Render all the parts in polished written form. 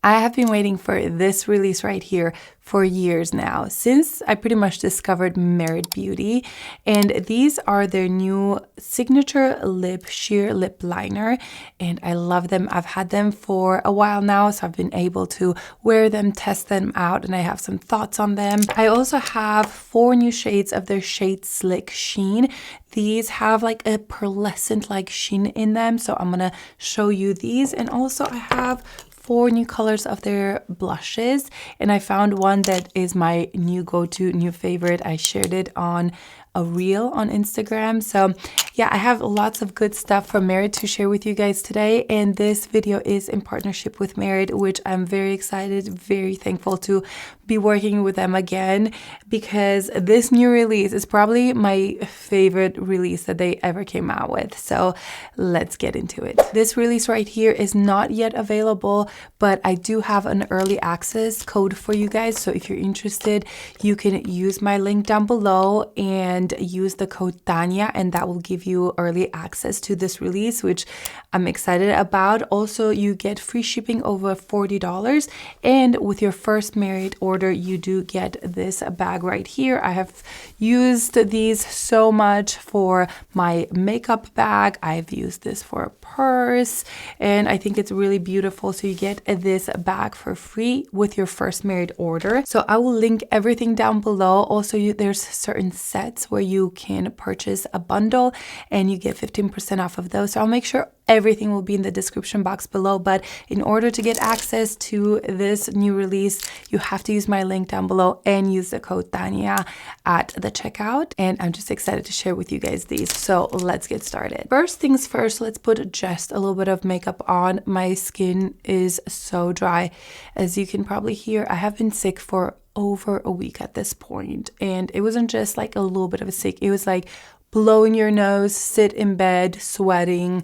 I have been waiting for this release right here for years now, since I pretty much discovered Merit Beauty. And these are their new signature lip sheer lip liner, and I love them. I've had them for a while now, so I've been able to wear them, test them out, and I have some thoughts on them. I also have 4 new shades of their Shade Slick Sheen. These have like a pearlescent like sheen in them, so I'm gonna show you these. And also I have 4 new colors of their blushes, and I found one that is my new go-to, new favorite. I shared it on a reel on Instagram. So yeah, I have lots of good stuff from Merit to share with you guys today, and this video is in partnership with Merit, which I'm very excited, very thankful to be working with them again, because this new release is probably my favorite release that they ever came out with. So let's get into it. This release right here is not yet available, but I do have an early access code for you guys. So if you're interested, you can use my link down below and use the code Tania, and that will give you early access to this release, which I'm excited about. Also, you get free shipping over $40, and with your first Merit order, you do get this bag right here. I have used these so much for my makeup bag. I've used this for a purse, and I think it's really beautiful. So you get this bag for free with your first Merit order. So I will link everything down below. Also, there's certain sets where you can purchase a bundle and you get 15% off of those. So I'll make sure everything will be in the description box below. But in order to get access to this new release, you have to use my link down below and use the code Tania at the checkout. And I'm just excited to share with you guys these. So let's get started. First things first, let's put just a little bit of makeup on. My skin is so dry. As you can probably hear, I have been sick for over a week at this point, and it wasn't just like a little bit of a sick, it was like blowing your nose, sit in bed, sweating.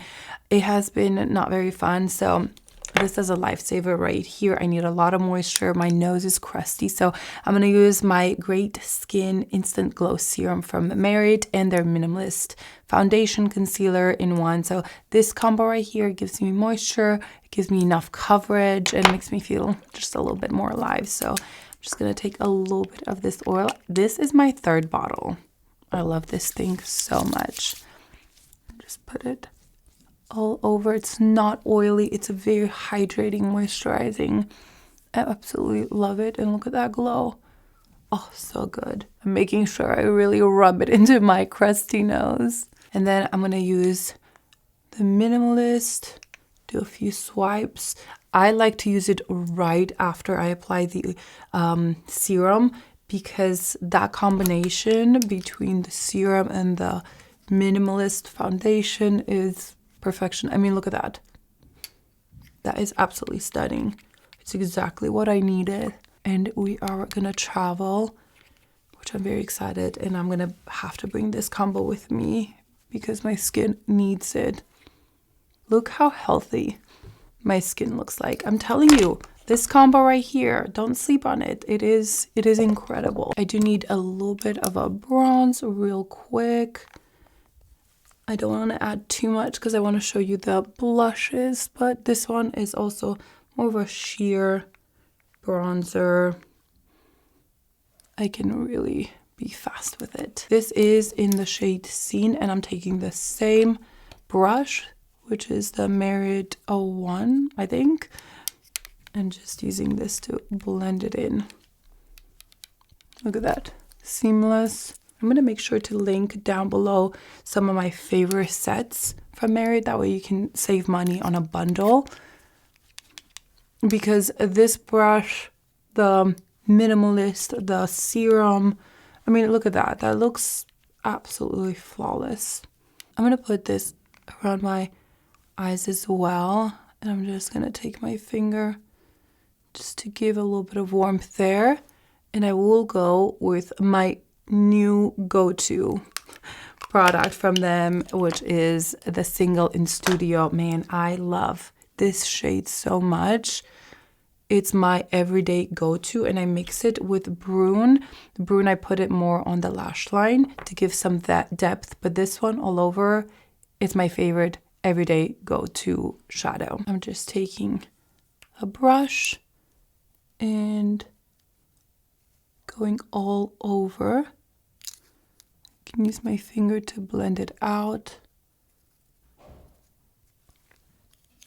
It has been not very fun. So this is a lifesaver right here. I need a lot of moisture. My nose is crusty, so I'm gonna use my Great Skin Instant Glow Serum from Merit and their Minimalist foundation concealer in one. So this combo right here gives me moisture, it gives me enough coverage, and makes me feel just a little bit more alive. So I'm just gonna take a little bit of this oil. This is my 3rd bottle. I love this thing so much. Just put it all over. It's not oily. It's a very hydrating, moisturizing. I absolutely love it. And look at that glow. Oh, so good. I'm making sure I really rub it into my crusty nose. And then I'm going to use the Minimalist, do a few swipes. I like to use it right after I apply the serum, because that combination between the serum and the Minimalist foundation is perfection. I mean, look at that. That is absolutely stunning. It's exactly what I needed. And we are gonna travel, which I'm very excited, and I'm gonna have to bring this combo with me because my skin needs it. Look how healthy my skin looks like. I'm telling you, this combo right here, don't sleep on it. It is incredible. I do need a little bit of a bronze real quick. I don't want to add too much because I want to show you the blushes, but this one is also more of a sheer bronzer. I can really be fast with it. This is in the shade SHEEN, and I'm taking the same brush, which is the Merit 01, I think, and just using this to blend it in. Look at that, seamless. I'm gonna make sure to link down below some of my favorite sets from Merit. That way you can save money on a bundle. Because this brush, the Minimalist, the serum, I mean, look at that. That looks absolutely flawless. I'm gonna put this around my eyes as well. And I'm just gonna take my finger just to give a little bit of warmth there. And I will go with my new go-to product from them, which is the Single in Studio. Man, I love this shade so much. It's my everyday go-to, and I mix it with Brune. Brune, I put it more on the lash line to give some that depth, but this one all over is my favorite everyday go-to shadow. I'm just taking a brush and going all over. I can use my finger to blend it out.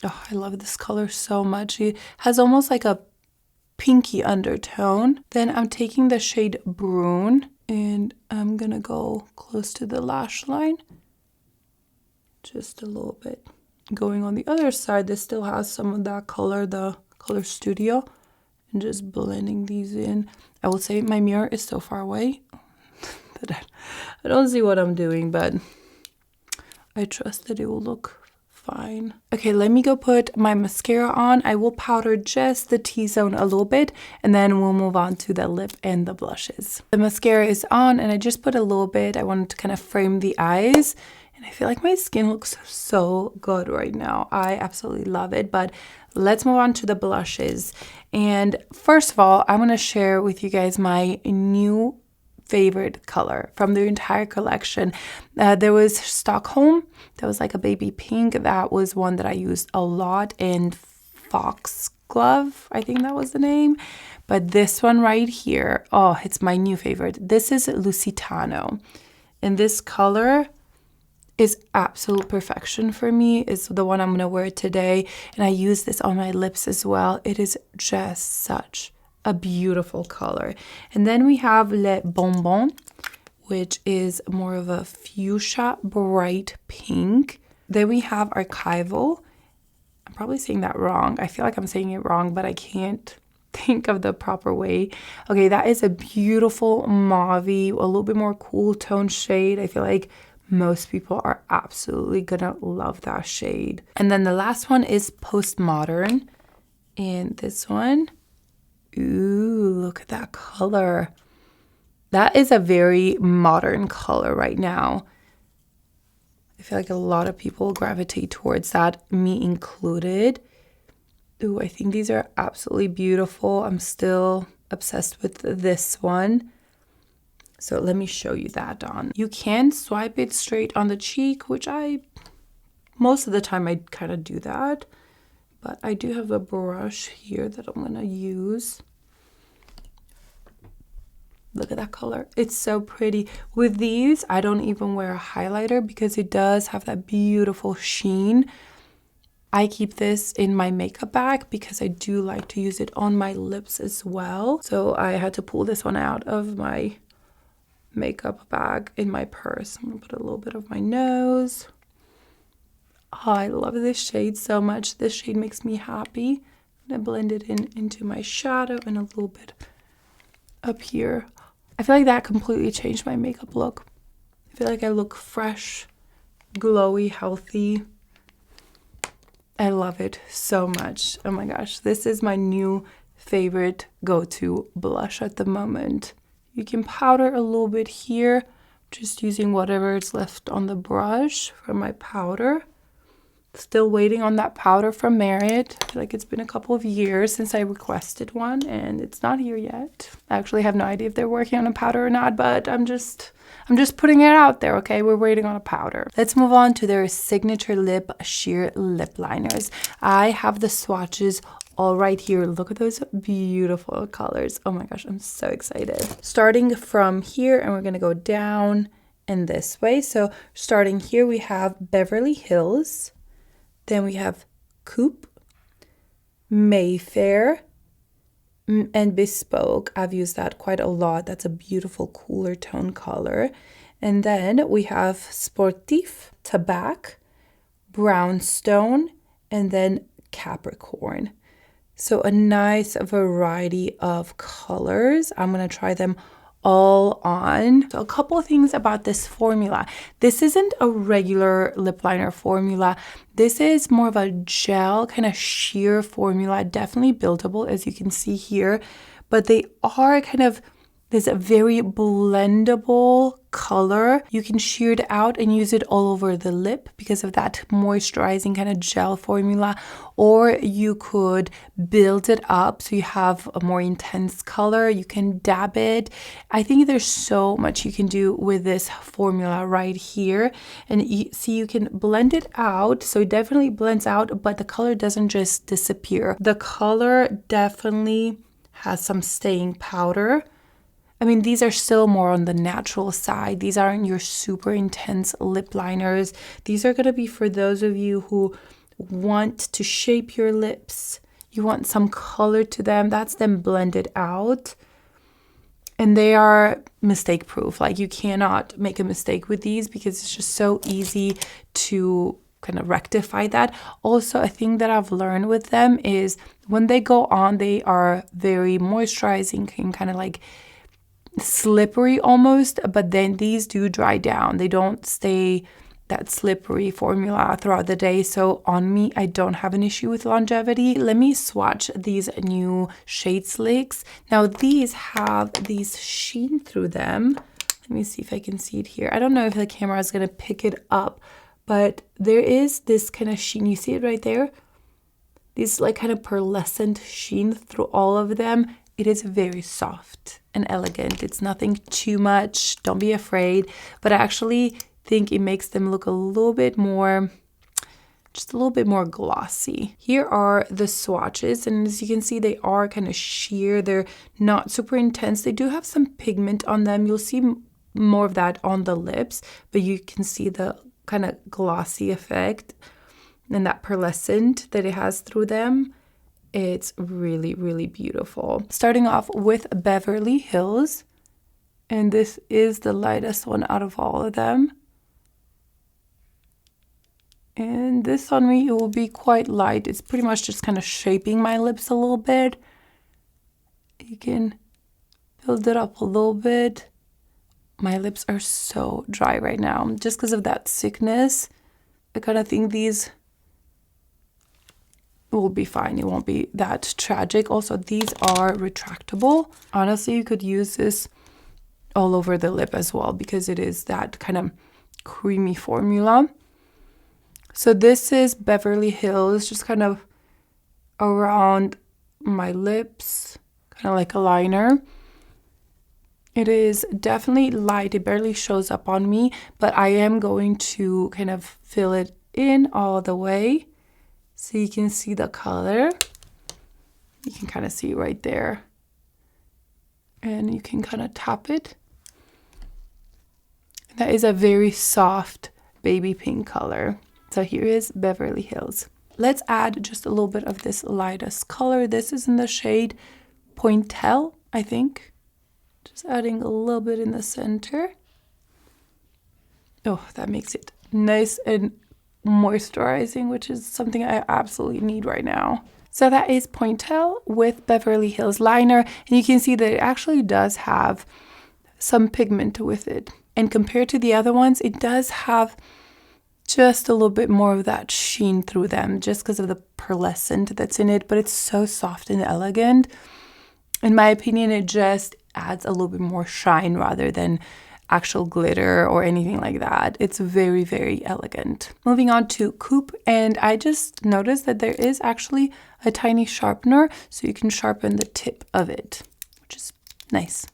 Oh, I love this color so much. It has almost like a pinky undertone. Then I'm taking the shade Brune and I'm gonna go close to the lash line. Just a little bit. Going on the other side, this still has some of that color, the Color Studio, and just blending these in. I will say my mirror is so far away that I don't see what I'm doing, but I trust that it will look fine. Okay, let me go put my mascara on. I will powder just the T-zone a little bit, and then we'll move on to the lip and the blushes. The mascara is on, and I just put a little bit. I wanted to kind of frame the eyes. And I feel like my skin looks so good right now. I absolutely love it. But let's move on to the blushes. And first of all, I'm going to share with you guys my new favorite color from the entire collection. There was Stockholm. That was like a baby pink. That was one that I used a lot. And Foxglove, I think that was the name. But this one right here, oh, it's my new favorite. This is Lusitano. And this color is absolute perfection for me. It's the one I'm gonna wear today, and I use this on my lips as well. It is just such a beautiful color. And then we have Le Bonbon, which is more of a fuchsia bright pink. Then we have Archival. I'm probably saying that wrong. I feel like I'm saying it wrong, but I can't think of the proper way. Okay, that is a beautiful mauve-y, a little bit more cool tone shade. I feel like most people are absolutely gonna love that shade. And then the last one is Postmodern. And this one, ooh, look at that color. That is a very modern color right now. I feel like a lot of people gravitate towards that, me included. Ooh, I think these are absolutely beautiful. I'm still obsessed with this one. So let me show you that on. You can swipe it straight on the cheek, which most of the time I kind of do that. But I do have a brush here that I'm gonna use. Look at that color. It's so pretty. With these, I don't even wear a highlighter because it does have that beautiful sheen. I keep this in my makeup bag because I do like to use it on my lips as well. So I had to pull this one out of my makeup bag in my purse. I'm gonna put a little bit of my nose. Oh, I love this shade so much. This shade makes me happy. I'm gonna blend it into my shadow and a little bit up here. I feel like that completely changed my makeup look. I feel like I look fresh, glowy, healthy. I love it so much. Oh my gosh, this is my new favorite go-to blush at the moment. You can powder a little bit here, just using whatever is left on the brush for my powder. Still waiting on that powder from Merit. I feel like it's been a couple of years since I requested one and it's not here yet. I actually have no idea if they're working on a powder or not, but I'm just putting it out there, okay? We're waiting on a powder. Let's move on to their signature lip sheer lip liners. I have the swatches all right here. Look at those beautiful colors. Oh my gosh, I'm so excited. Starting from here, and we're gonna go down and this way. So starting here, we have Beverly Hills. Then we have Coupe, Mayfair, and Bespoke. I've used that quite a lot. That's a beautiful, cooler tone color. And then we have Sportif, Tabac, Brownstone, and then Capricorn. So a nice variety of colors. I'm going to try them all on. So a couple of things about this formula. This isn't a regular lip liner formula. This is more of a gel kind of sheer formula, definitely buildable as you can see here, but they are kind of this very blendable color. You can shear it out and use it all over the lip because of that moisturizing kind of gel formula, or you could build it up so you have a more intense color. You can dab it. I think there's so much you can do with this formula right here. And you see, you can blend it out, so it definitely blends out, but the color doesn't just disappear. The color definitely has some staying powder. I mean, these are still more on the natural side. These aren't your super intense lip liners. These are going to be for those of you who want to shape your lips. You want some color to them. That's them blended out. And they are mistake proof. Like, you cannot make a mistake with these because it's just so easy to kind of rectify that. Also, a thing that I've learned with them is when they go on, they are very moisturizing and kind of like slippery almost, but then these do dry down. They don't stay that slippery formula throughout the day. So on me, I don't have an issue with longevity. Let me swatch these new Shade Slicks. Now these have these sheen through them. Let me see if I can see it here. I don't know if the camera is going to pick it up, but there is this kind of sheen. You see it right there? This like kind of pearlescent sheen through all of them. It is very soft and elegant. It's nothing too much. Don't be afraid. But I actually think it makes them look a little bit more, just a little bit more glossy. Here are the swatches. And as you can see, they are kind of sheer. They're not super intense. They do have some pigment on them. You'll see more of that on the lips. But you can see the kind of glossy effect and that pearlescent that it has through them. It's really, really beautiful. Starting off with Beverly Hills. And this is the lightest one out of all of them. And this on me, it will be quite light. It's pretty much just kind of shaping my lips a little bit. You can build it up a little bit. My lips are so dry right now just because of that sickness. I kind of think these will be fine. It won't be that tragic. Also, these are retractable. Honestly, you could use this all over the lip as well because it is that kind of creamy formula. So this is Beverly Hills, just kind of around my lips, kind of like a liner. It is definitely light. It barely shows up on me, but I am going to kind of fill it in all the way. So you can see the color. You can kind of see right there. And you can kind of tap it. That is a very soft baby pink color. So here is Beverly Hills. Let's add just a little bit of this lightest color. This is in the shade Pointel, I think. Just adding a little bit in the center. Oh, that makes it nice and moisturizing, which is something I absolutely need right now. So that is Pointel with Beverly Hills liner, and you can see that it actually does have some pigment with it. And compared to the other ones, it does have just a little bit more of that sheen through them just because of the pearlescent that's in it, but it's so soft and elegant. In my opinion, it just adds a little bit more shine rather than actual glitter or anything like that. It's very, very elegant. Moving on to Coupe, and I just noticed that there is actually a tiny sharpener, so you can sharpen the tip of it, which is nice.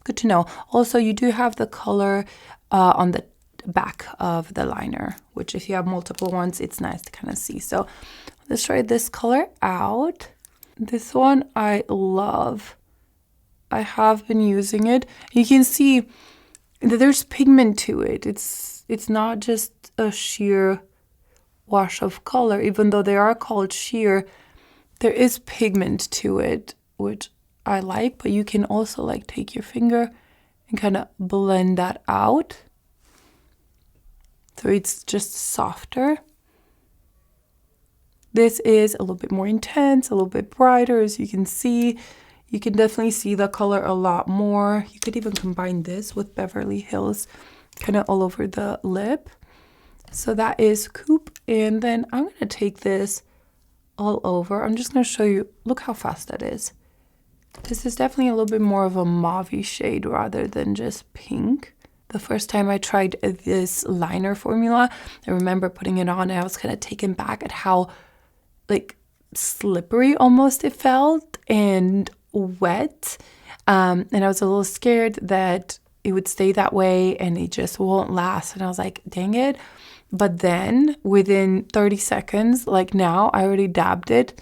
Good to know. Also, you do have the color on the back of the liner, which if you have multiple ones, it's nice to kind of see. So let's try this color out. This one I love. I have been using it. You can see that there's pigment to it. It's not just a sheer wash of color, even though they are called sheer. There is pigment to it, which I like, but you can also like take your finger and kind of blend that out. So it's just softer. This is a little bit more intense, a little bit brighter, as you can see. You can definitely see the color a lot more. You could even combine this with Beverly Hills kind of all over the lip. So that is Coupe. And then I'm going to take this all over. I'm just going to show you, look how fast that is. This is definitely a little bit more of a mauve-y shade rather than just pink. The first time I tried this liner formula, I remember putting it on and I was kind of taken back at how like slippery almost it felt and wet. And I was a little scared that it would stay that way and it just won't last. And I was like, dang it. But then within 30 seconds, like now, I already dabbed it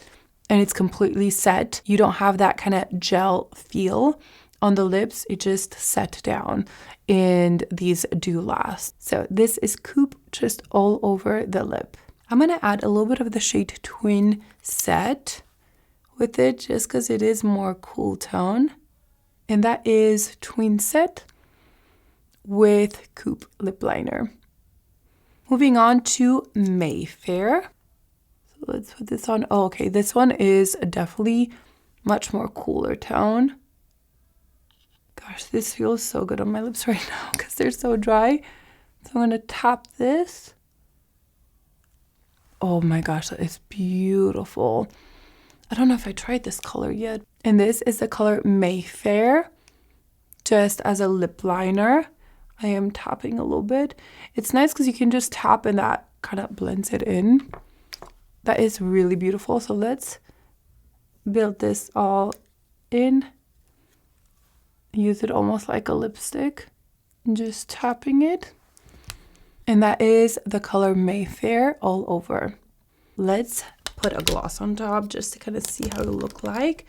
and it's completely set. You don't have that kind of gel feel on the lips. It just set down, and these do last. So this is Coupe just all over the lip. I'm going to add a little bit of the shade Twin Set with it just because it is more cool tone. And that is Twin Set with Coupe lip liner. Moving on to Mayfair. So let's put this on. Oh, okay, this one is definitely much more cooler tone. Gosh, this feels so good on my lips right now because they're so dry. So I'm going to tap this. Oh my gosh, that is beautiful. I don't know if I tried this color yet. And this is the color Mayfair, just as a lip liner. I am tapping a little bit. It's nice because you can just tap and that kind of blends it in. That is really beautiful. So let's build this all in. Use it almost like a lipstick. And just tapping it. And that is the color Mayfair all over. Let's put a gloss on top just to kind of see how it look like.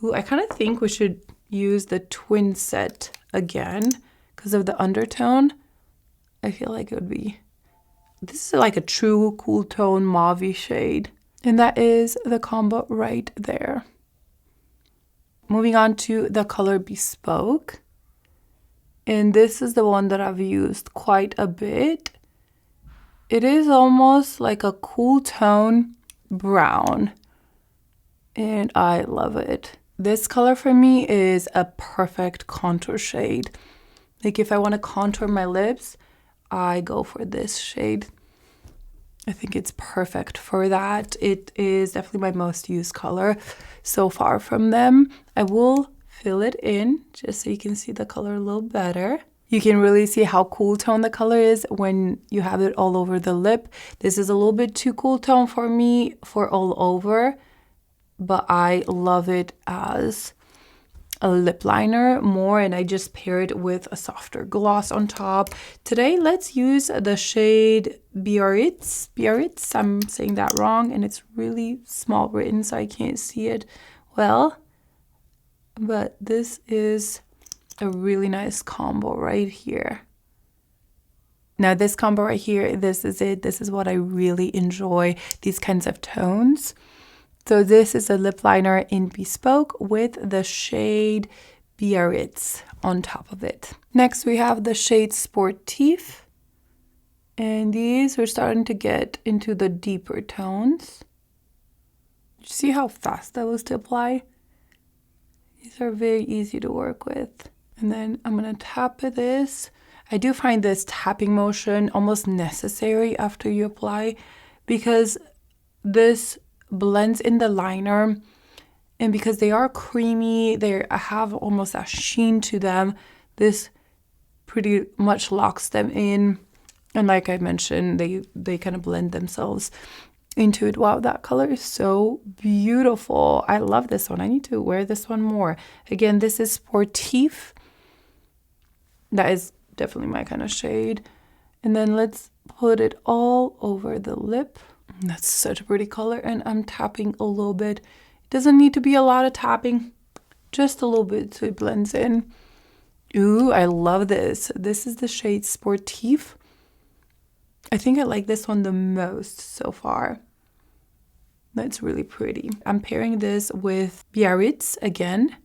Ooh, I kind of think we should use the Twin Set again because of the undertone. I feel like it would be, this is like a true cool tone mauve shade. And that is the combo right there. Moving on to the color Bespoke. And this is the one that I've used quite a bit. It is almost like a cool tone brown. And I love it. This color for me is a perfect contour shade. Like if I want to contour my lips, I go for this shade. I think it's perfect for that. It is definitely my most used color so far from them. I will fill it in just so you can see the color a little better. You can really see how cool tone the color is when you have it all over the lip. This is a little bit too cool tone for me for all over, but I love it as a lip liner more, and I just pair it with a softer gloss on top. Today, let's use the shade Biarritz. Biarritz, I'm saying that wrong, and it's really small written, so I can't see it well. But this is a really nice combo right here. Now, this combo right here, this is it. This is what I really enjoy, these kinds of tones. So this is a lip liner in Bespoke with the shade Biarritz on top of it. Next, we have the shade Sportif. And these are starting to get into the deeper tones. You see how fast that was to apply? These are very easy to work with. And then I'm going to tap this. I do find this tapping motion almost necessary after you apply because this blends in the liner, and because they are creamy, they have almost a sheen to them, this pretty much locks them in, and like I mentioned, they kind of blend themselves into it. Wow, that color is so beautiful. I love this one. I need to wear this one more. Again, this is Sportif. That is definitely my kind of shade. And then let's put it all over the lip. That's such a pretty color, and I'm tapping a little bit. It doesn't need to be a lot of tapping, just a little bit so it blends in. Ooh, I love this. This is the shade Sportif. I think I like this one the most so far. That's really pretty. I'm pairing this with Biarritz again,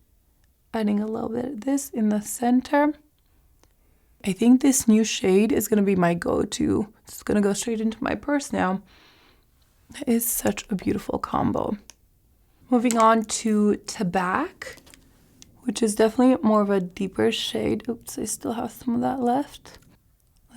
adding a little bit of this in the center. I think this new shade is going to be my go-to. It's going to go straight into my purse now. That is such a beautiful combo. Moving on to Tabac, which is definitely more of a deeper shade. Oops, I still have some of that left.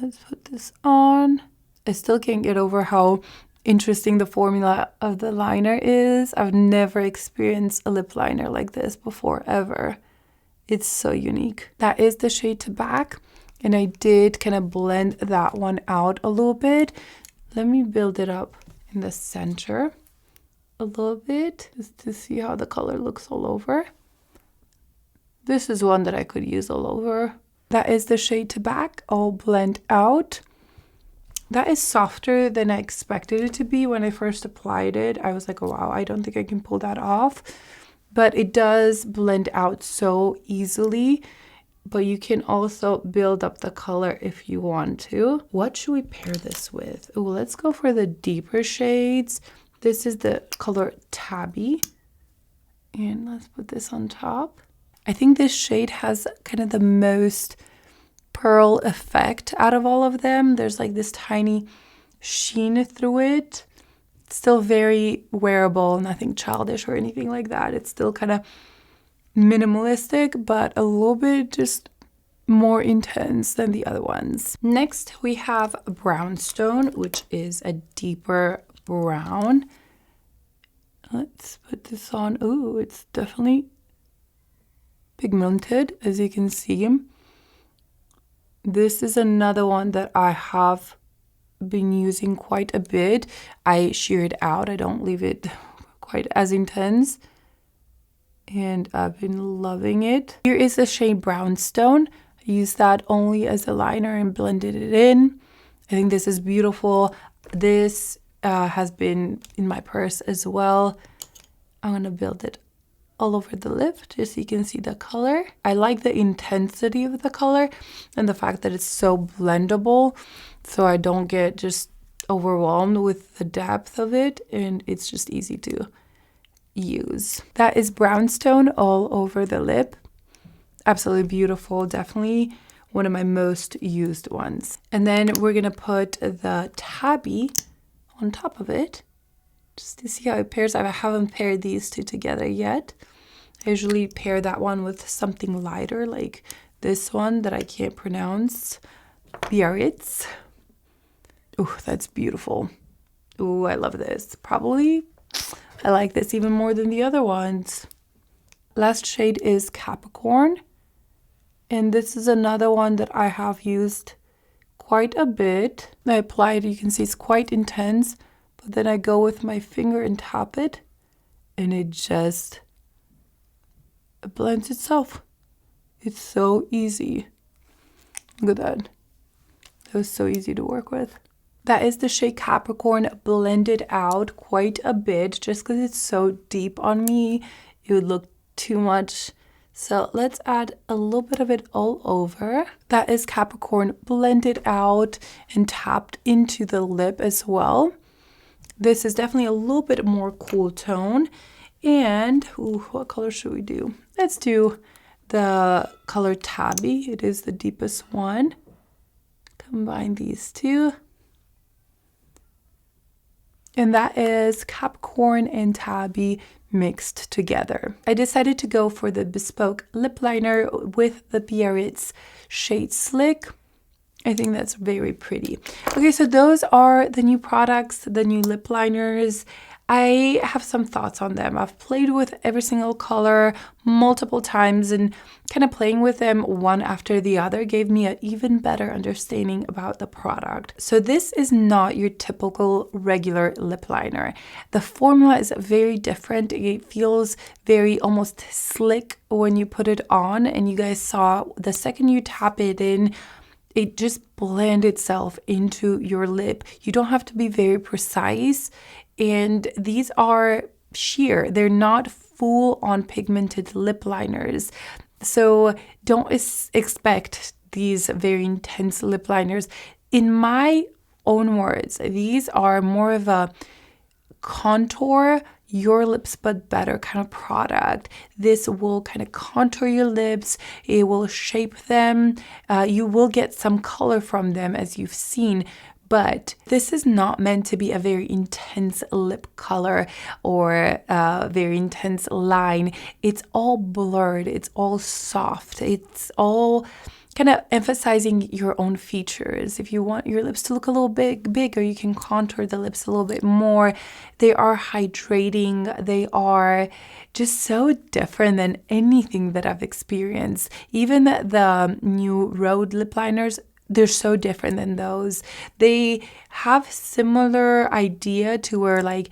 Let's put this on. I still can't get over how interesting the formula of the liner is. I've never experienced a lip liner like this before, ever. It's so unique. That is the shade Tabac, and I did kind of blend that one out a little bit. Let me build it up in the center a little bit just to see how the color looks all over. This is one that I could use all over. That is the shade Tabac, all blend out That is softer than I expected it to be. When I first applied it, I was like, oh, wow, I don't think I can pull that off. But it does blend out so easily. But you can also build up the color if you want to. What should we pair this with? Oh, let's go for the deeper shades. This is the color Tabby. And let's put this on top. I think this shade has kind of the most pearl effect out of all of them. There's like this tiny sheen through it. It's still very wearable, nothing childish or anything like that. It's still kind of minimalistic, but a little bit just more intense than the other ones. Next, we have Brownstone, which is a deeper brown. Let's put this on. Ooh, it's definitely pigmented, as you can see. This is another one that I have been using quite a bit. I shear it out. I don't leave it quite as intense. And I've been loving it. Here is the shade Brownstone. I used that only as a liner and blended it in. I think this is beautiful. This has been in my purse as well. I'm going to build it all over the lip just so you can see the color. I like the intensity of the color and the fact that it's so blendable, so I don't get just overwhelmed with the depth of it, and it's just easy to use. That is Brownstone all over the lip. Absolutely beautiful. Definitely one of my most used ones. And then we're gonna put the Tabby on top of it just to see how it pairs. I haven't paired these two together yet. I usually pair that one with something lighter, like this one that I can't pronounce. Biarritz. Oh, that's beautiful. Oh, I love this. Probably I like this even more than the other ones. Last shade is Capricorn. And this is another one that I have used quite a bit. I apply it, you can see it's quite intense. But then I go with my finger and tap it. And it just blends itself. It's so easy. Look at that. That was so easy to work with. That is the shade Capricorn, blended out quite a bit just because it's so deep on me. It would look too much. So let's add a little bit of it all over. That is Capricorn blended out and tapped into the lip as well. This is definitely a little bit more cool tone. And ooh, what color should we do? Let's do the color Tabby. It is the deepest one. Combine these two. And that is Capricorn and Tabby mixed together. I decided to go for the bespoke lip liner with the Biarritz shade Slick. I think that's very pretty. Okay, so those are the new products, the new lip liners. I have some thoughts on them. I've played with every single color multiple times, and kind of playing with them one after the other gave me an even better understanding about the product. So this is not your typical regular lip liner. The formula is very different. It feels very almost slick when you put it on, and you guys saw the second you tap it in, it just blends itself into your lip. You don't have to be very precise. And these are sheer. They're not full-on pigmented lip liners. So don't expect these very intense lip liners. In my own words, these are more of a contour your lips but better kind of product. This will kind of contour your lips. It will shape them. You will get some color from them, as you've seen. But this is not meant to be a very intense lip color or a very intense line. It's all blurred. It's all soft. It's all kind of emphasizing your own features. If you want your lips to look a little bit bigger, you can contour the lips a little bit more. They are hydrating. They are just so different than anything that I've experienced. Even the new Rhode lip liners, they're so different than those. They have similar idea to where like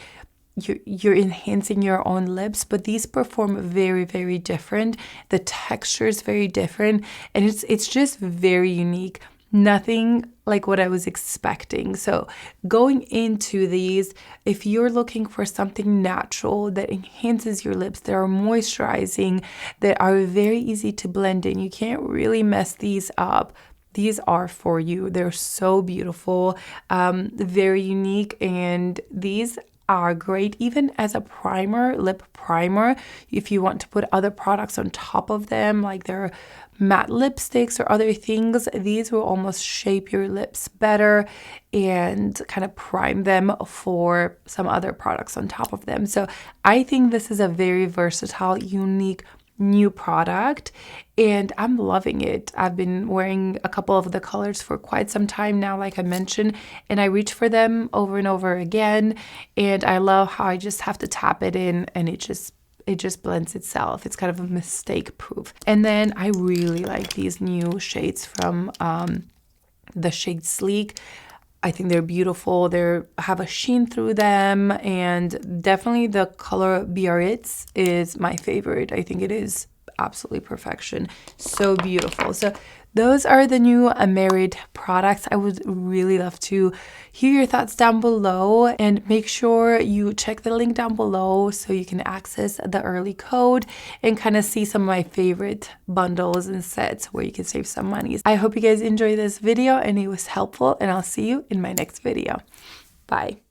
you're enhancing your own lips, but these perform very, very different. The texture is very different, and it's just very unique. nothing like what I was expecting. So going into these, if you're looking for something natural that enhances your lips, that are moisturizing, that are very easy to blend in, you can't really mess these up. These are for you. They're so beautiful, very unique, and these are great even as a primer, lip primer, if you want to put other products on top of them, like their matte lipsticks or other things. These will almost shape your lips better and kind of prime them for some other products on top of them. So I think this is a very versatile, unique new product, and I'm loving it. I've been wearing a couple of the colors for quite some time now, like I mentioned, and I reach for them over and over again, and I love how I just have to tap it in and it just blends itself. It's kind of a mistake proof. And then I really like these new shades from the shade Sleek. I think they're beautiful. They have a sheen through them, and definitely the color Biarritz is my favorite. I think it is absolutely perfection. So beautiful. So those are the new Merit products. I would really love to hear your thoughts down below, and make sure you check the link down below so you can access the early code and kind of see some of my favorite bundles and sets where you can save some money. I hope you guys enjoyed this video and it was helpful, and I'll see you in my next video. Bye.